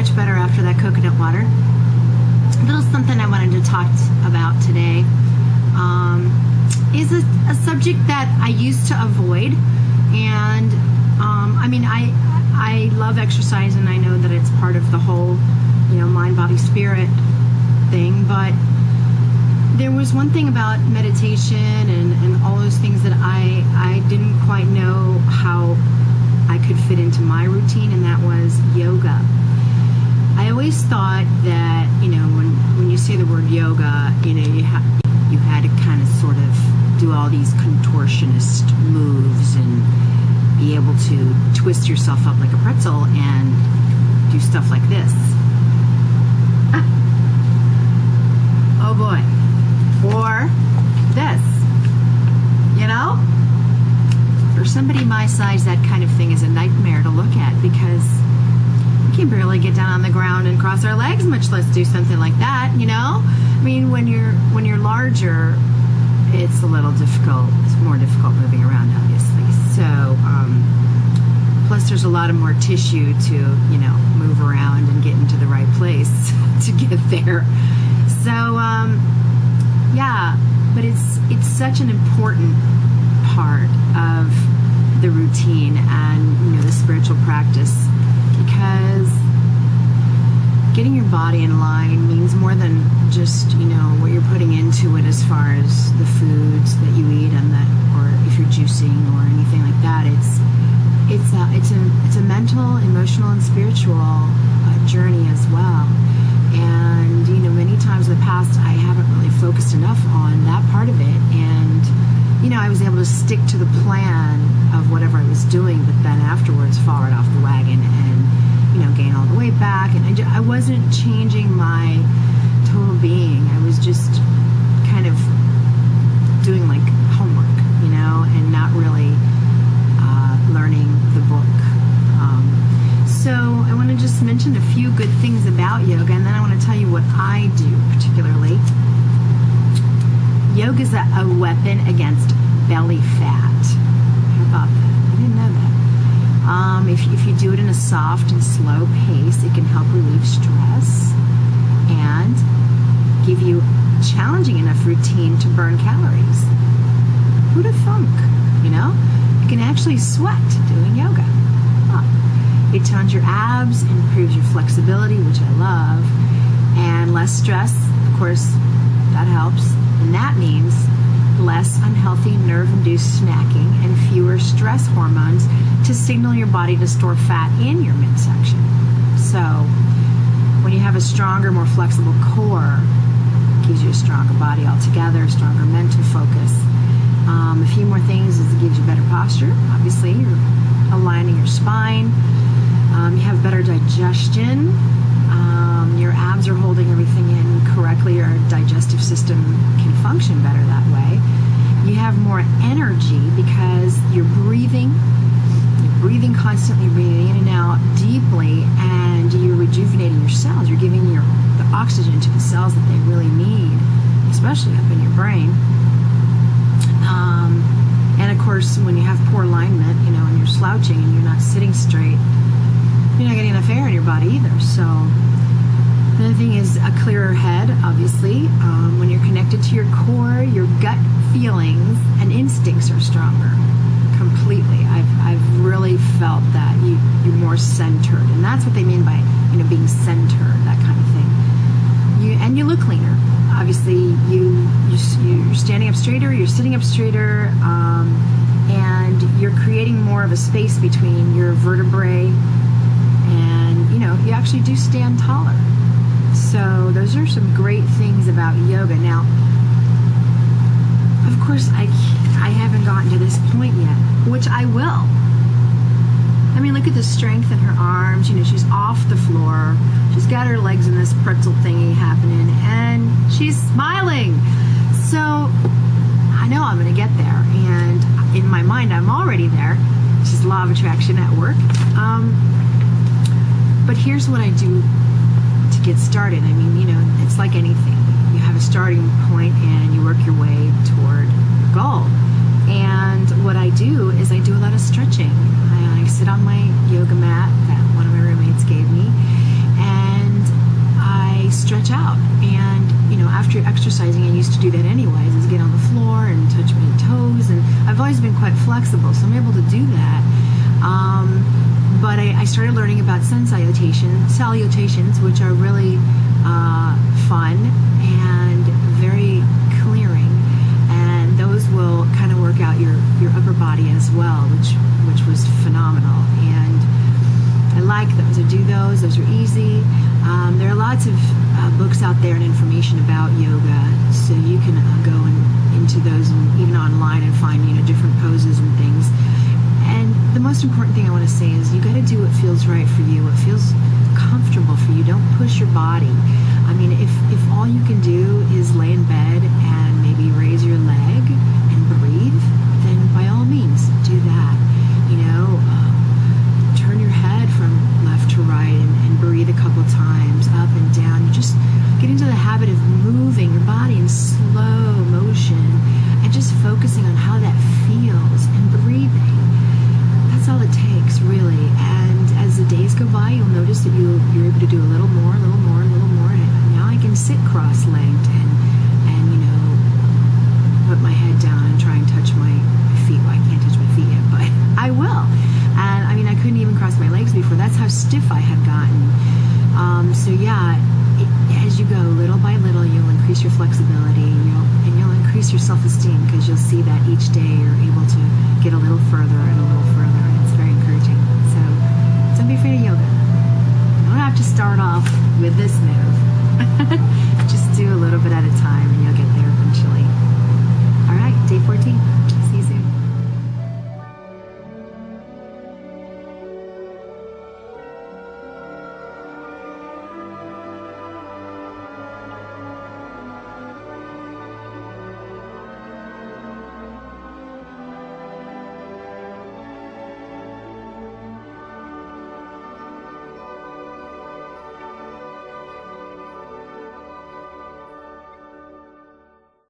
much better after that coconut water. A little something I wanted to talk about today is a subject that I used to avoid. And I mean, I love exercise, and I know that it's part of the whole, mind, body, spirit thing. But there was one thing about meditation and all those things that I didn't quite know how I could fit into my routine, and that was yoga. I always thought that, when you say the word yoga, you had to kind of sort of do all these contortionist moves and be able to twist yourself up like a pretzel and do stuff like this. Oh boy. Or this. For somebody my size, that kind of thing is a nightmare to look at, because we can barely get down on the ground and cross our legs, much less do something like that, I mean, when you're larger, it's a little difficult. It's more difficult moving around, obviously. So, plus there's a lot of more tissue to, move around and get into the right place to get there. So, yeah, but it's such an important part of the routine and, the spiritual practice, because getting your body in line means more than just, what you're putting into it as far as the foods that you eat or if you're juicing or anything like that. It's a mental, emotional, and spiritual journey as well. And, many times in the past, I haven't really focused enough on that part of it. And, I was able to stick to the plan of whatever I was doing, but then afterwards fall right off the wagon and, gain all the weight back. And I wasn't changing my total being. I was just kind of doing like homework, and not really learning the book. So I want to just mention a few good things about yoga, and then I want to tell you what I do particularly. Yoga is a weapon against belly fat. How about that? I didn't know that. If you do it in a soft and slow pace, it can help relieve stress and give you a challenging enough routine to burn calories. Who'd have thunk? You can actually sweat doing yoga. It tones your abs, improves your flexibility, which I love, and less stress. Of course, that helps. And that means less unhealthy nerve-induced snacking and fewer stress hormones to signal your body to store fat in your midsection. So when you have a stronger, more flexible core, it gives you a stronger body altogether, stronger mental focus. A few more things is it gives you better posture. Obviously, you're aligning your spine. You have better digestion. Your abs are holding everything in correctly. Your digestive system can function better that way. You have more energy because you're breathing constantly, breathing in and out deeply, and you're rejuvenating your cells. You're giving the oxygen to the cells that they really need, especially up in your brain. And of course, when you have poor alignment, and you're slouching and you're not sitting straight, you're not getting enough air in your body either. So another thing is a clearer head, obviously. When you're connected to your core, your gut feelings and instincts are stronger. Completely. I've really felt that you're more centered, and that's what they mean by being centered, that kind of thing. And you look cleaner. Obviously, you're standing up straighter, you're sitting up straighter, and you're creating more of a space between your vertebrae, and you actually do stand taller. So those are some great things about yoga. Now, of course, I haven't gotten to this point yet, which I will. I mean, look at the strength in her arms. She's off the floor. She's got her legs in this pretzel thingy happening, and she's smiling. So I know I'm going to get there, and in my mind, I'm already there, which is law of attraction at work. But here's what I do to get started. I mean, it's like anything. You have a starting point, and you work your way toward your goal. And what I do is I do a lot of stretching. I sit on my yoga mat that one of my roommates gave me, and body stretch out. And, after exercising, I used to do that anyways, is get on the floor and touch my toes. And I've always been quite flexible, so I'm able to do that. But I started learning about sun salutations, which are really fun and very clearing. And those will kind of work out your upper body as well, which was phenomenal. And I like those. I do those. Those are easy. There are lots of books out there and information about yoga, so you can go into those and even online and find different poses and things. And the most important thing I want to say is you got to do what feels right for you, what feels comfortable for you. Don't push your body. I mean, if all you can do is lay in bed and maybe raise your leg and breathe, then by all means do that. Turn your head from left to right and breathe a couple times up and down. You just get into the habit of moving your body in slow motion and just focusing on how that feels and breathing. That's all it takes, really. And as the days go by, you'll notice that you're able to do a little more. And now I can sit cross-legged and put my head down and try and touch my feet. Well, I can't touch my feet yet, but I will. And I mean, I couldn't even cross my legs before. That's how stiff I had gotten. As you go little by little, you'll increase your flexibility and you'll increase your self-esteem, because you'll see that each day you're able to get a little further and a little further.